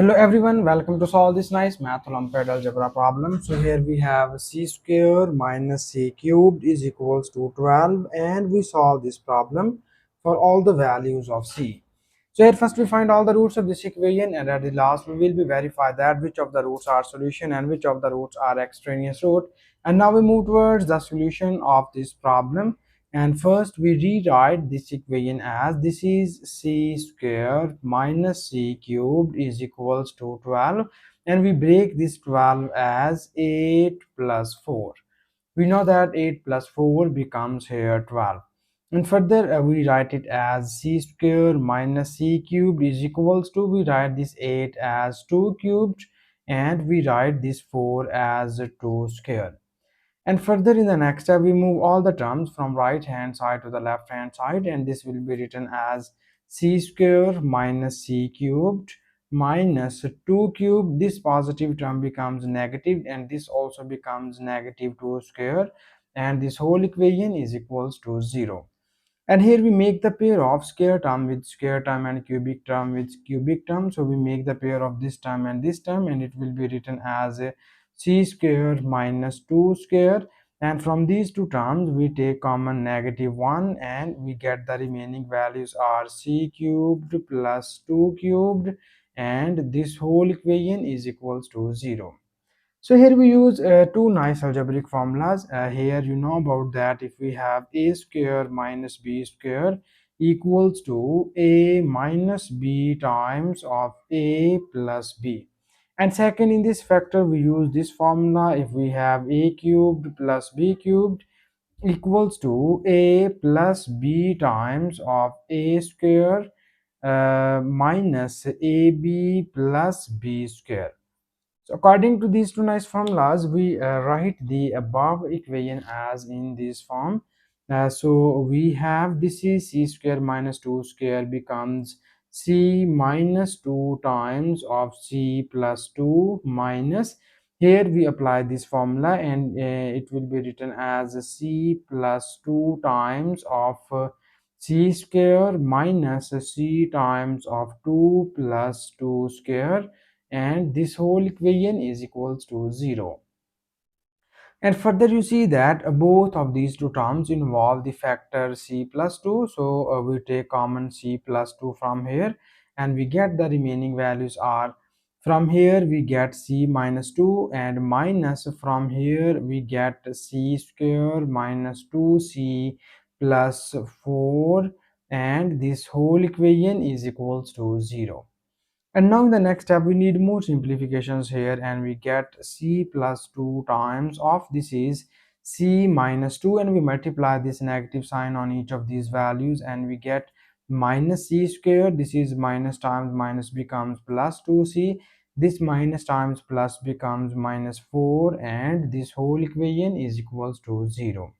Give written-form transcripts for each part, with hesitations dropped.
Hello everyone, welcome to solve this nice math Olympiad algebra problem. So here we have c square minus c cubed is equals to 12, and we solve this problem for all the values of c. So here first we find all the roots of this equation, and at the last we will be verify that which of the roots are solution and which of the roots are extraneous root. And now we move towards the solution of this problem. And first we rewrite this equation as this is c square minus c cubed is equals to 12, and we break this 12 as 8 plus 4. We know that 8 plus 4 becomes here 12. And further we write it as c square minus c cubed is equals to, we write this 8 as 2 cubed, and we write this 4 as 2 square. And further in the next step we move all the terms from right hand side to the left hand side, and this will be written as c square minus c cubed minus 2 cubed. This positive term becomes negative, and this also becomes negative 2 square, and this whole equation is equals to 0. And here we make the pair of square term with square term and cubic term with cubic term. So we make the pair of this term and this term, and it will be written as a c square minus 2 square. And from these two terms we take common -1, and we get the remaining values are c cubed plus 2 cubed, and this whole equation is equals to 0. So here we use two nice algebraic formulas. Here you know about that if we have a square minus b square equals to a minus b times of a plus b. And second, in this factor we use this formula if we have a cubed plus b cubed equals to a plus b times of a square minus ab plus b square. So according to these two nice formulas, we write the above equation as in this form. So we have this is c square minus 2 square becomes c minus 2 times of c plus 2 minus, here we apply this formula, and it will be written as c plus 2 times of c square minus c times of 2 plus 2 square, and this whole equation is equals to 0. And further you see that both of these two terms involve the factor c plus 2. So we take common c plus 2 from here, and we get the remaining values are, from here we get c minus 2, and minus from here we get c square minus 2c plus 4, and this whole equation is equals to 0. And now in the next step we need more simplifications here, and we get c plus 2 times of this is c minus 2, and we multiply this negative sign on each of these values, and we get minus c square. This is minus times minus becomes plus 2c, this minus times plus becomes minus 4, and this whole equation is equals to 0.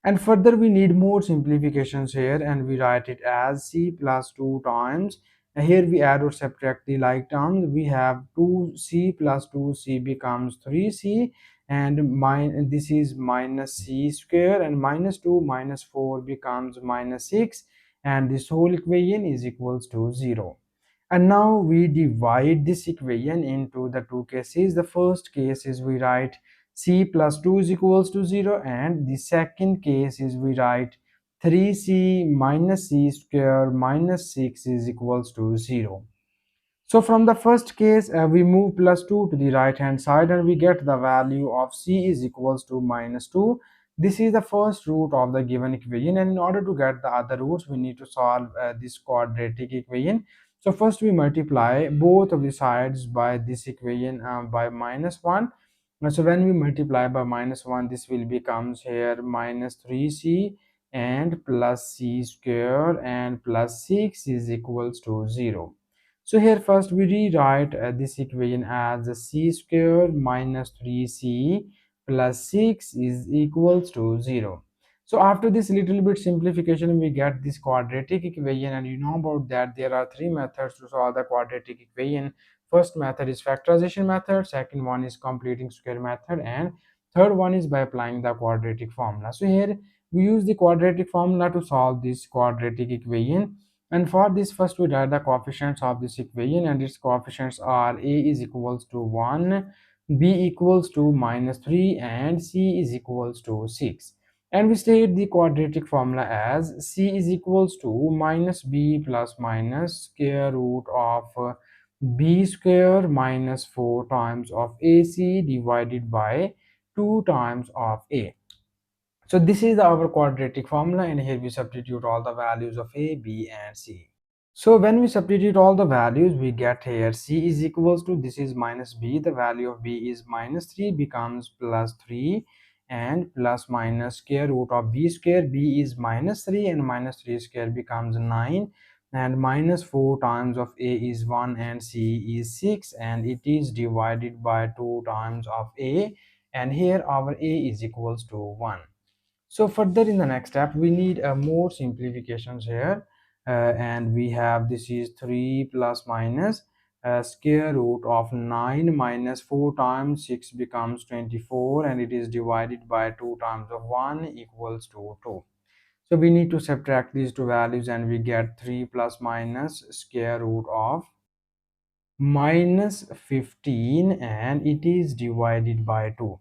And further we need more simplifications here, and we write it as c plus 2 times, and here we add or subtract the like terms. We have 2c plus 2c becomes 3c, and this is minus c square, and minus 2 minus 4 becomes minus 6, and this whole equation is equals to 0. And now we divide this equation into the two cases. The first case is we write c plus 2 is equals to 0, and the second case is we write 3c minus c square minus 6 is equals to 0. So from the first case we move plus 2 to the right hand side, and we get the value of c is equals to minus 2. This is the first root of the given equation, and in order to get the other roots we need to solve this quadratic equation. So first we multiply both of the sides by this equation by -1. So when we multiply by -1, this will becomes here minus 3c and plus c square and plus 6 is equals to 0. So here first we rewrite this equation as c square minus 3c plus 6 is equals to 0. So after this little bit simplification we get this quadratic equation, and you know about that there are three methods to solve the quadratic equation. First method is factorization method, second one is completing square method, and third one is by applying the quadratic formula. So here we use the quadratic formula to solve this quadratic equation. And for this, first we write the coefficients of this equation, and its coefficients are a is equals to 1, b equals to minus 3, and c is equals to 6. And we state the quadratic formula as c is equals to minus b plus minus square root of b square minus 4 times of ac divided by 2 times of a. So this is our quadratic formula, and here we substitute all the values of a, b, and c. So when we substitute all the values, we get here c is equals to, this is minus b, the value of b is minus 3 becomes plus 3, and plus minus square root of b square, b is minus 3 and minus 3 square becomes 9, and minus 4 times of a is 1 and c is 6, and it is divided by 2 times of a, and here our a is equals to 1. So further in the next step, we need more simplifications here, and we have, this is 3 plus minus square root of 9 minus 4 times 6 becomes 24, and it is divided by 2 times of 1 equals to 2. So we need to subtract these two values, and we get 3 plus minus square root of minus 15, and it is divided by 2.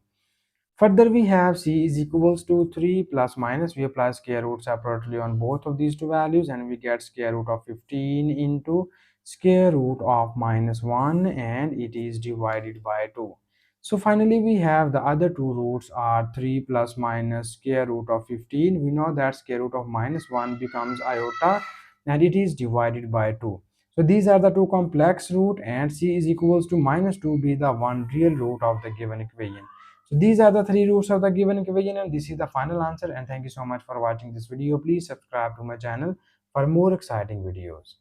Further, we have c is equals to 3 plus minus, we apply square root separately on both of these two values, and we get square root of 15 into square root of minus 1, and it is divided by 2. So finally, we have the other two roots are 3 plus minus square root of 15. We know that square root of minus 1 becomes iota, and it is divided by 2. So these are the two complex root, and c is equals to minus 2 be the one real root of the given equation. So these are the three roots of the given equation, and this is the final answer. And thank you so much for watching this video. Please subscribe to my channel for more exciting videos.